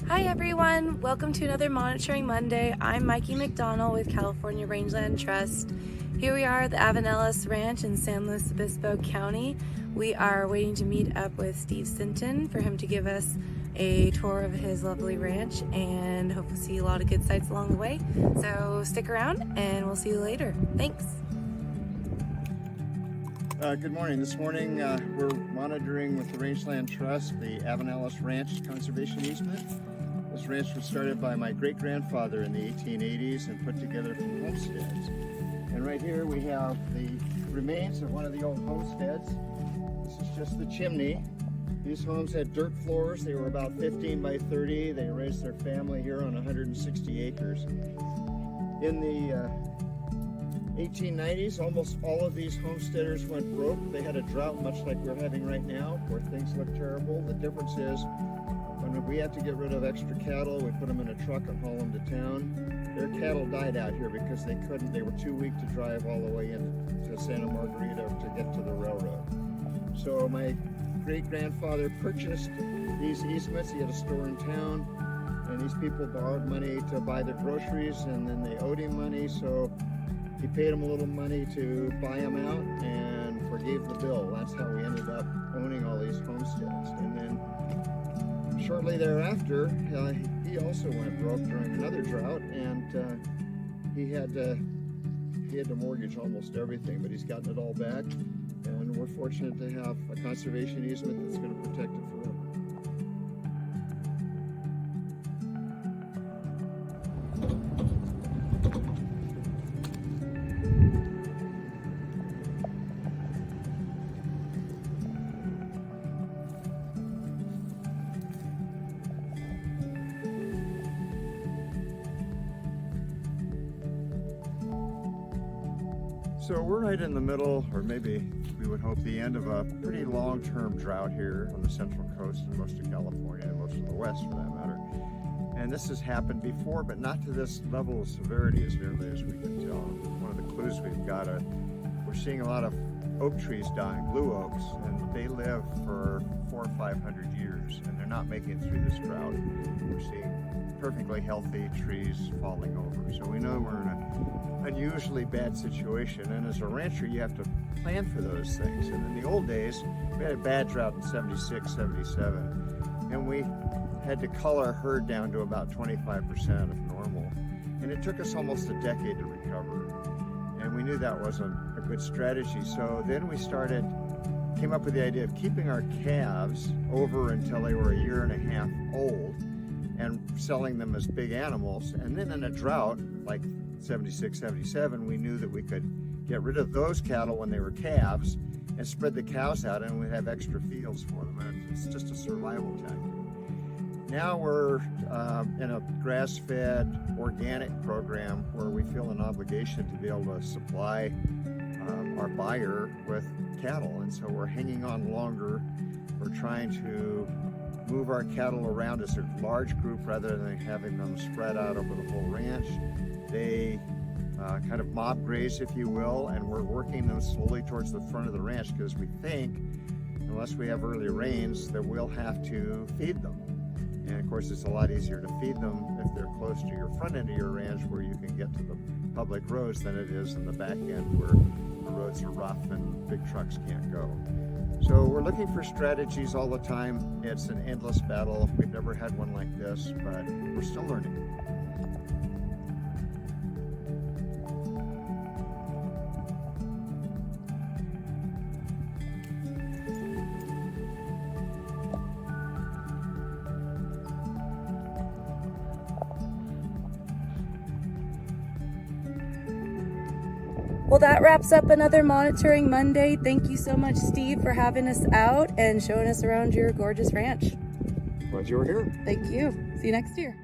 Hi everyone, welcome to another Monitoring Monday. I'm Mikie McDonnell with California Rangeland Trust. Here we are at the Avenales Ranch in San Luis Obispo County. We are waiting to meet up with Steve Sinton for him to give us a tour of his lovely ranch and hopefully see a lot of good sights along the way. So stick around and we'll see you later. Thanks. Good morning. This morning we're monitoring with the Rangeland Trust the Avenales Ranch conservation easement. This ranch was started by my great-grandfather in the 1880s and put together from homesteads. And right here we have the remains of one of the old homesteads. This is just the chimney. These homes had dirt floors. They were about 15 by 30. They raised their family here on 160 acres. In the 1890s, almost all of these homesteaders went broke. They had a drought much like we're having right now, where things look terrible. The difference is, when we had to get rid of extra cattle, we put them in a truck and haul them to town. Their cattle died out here because they couldn't, they were too weak to drive all the way into Santa Margarita to get to the railroad. So my great-grandfather purchased these easements. He had a store in town, and these people borrowed money to buy their groceries, and then they owed him money, so he paid them a little money to buy them out and forgave the bill. That's how we ended up owning all these homesteads. And then shortly thereafter, he also went broke during another drought, and he had to mortgage almost everything, but he's gotten it all back. And we're fortunate to have a conservation easement that's going to protect it forever. So we're right in the middle, or maybe we would hope the end of a pretty long-term drought here on the Central Coast and most of California and most of the West for that matter. And this has happened before, but not to this level of severity as nearly as we can tell. One of the clues we've got, we're seeing a lot of oak trees dying, blue oaks, and they live for 400 or 500 years, and they're not making it through this drought. We're seeing perfectly healthy trees falling over. So we know we're in an unusually bad situation, and as a rancher you have to plan for those things. And in the old days, we had a bad drought in 76, 77, and we had to cull our herd down to about 25% of normal. And it took us almost a decade to recover. And we knew that wasn't a good strategy. So then we came up with the idea of keeping our calves over until they were 1.5 years old and selling them as big animals. And then in a drought, like 76, 77, we knew that we could get rid of those cattle when they were calves and spread the cows out, and we'd have extra fields for them. And it's just a survival tactic. Now we're in a grass-fed organic program where we feel an obligation to be able to supply our buyer with cattle, and so we're hanging on longer. We're trying to move our cattle around as a large group rather than having them spread out over the whole ranch. They kind of mob graze, if you will, and we're working them slowly towards the front of the ranch because we think, unless we have early rains, that we'll have to feed them. And of course, it's a lot easier to feed them if they're close to your front end of your ranch where you can get to the public roads than it is in the back end where the roads are rough and big trucks can't go. So we're looking for strategies all the time. It's an endless battle. We've never had one like this, but we're still learning. Well, that wraps up another Monitoring Monday. Thank you so much, Steve, for having us out and showing us around your gorgeous ranch. Glad you were here. Thank you. See you next year.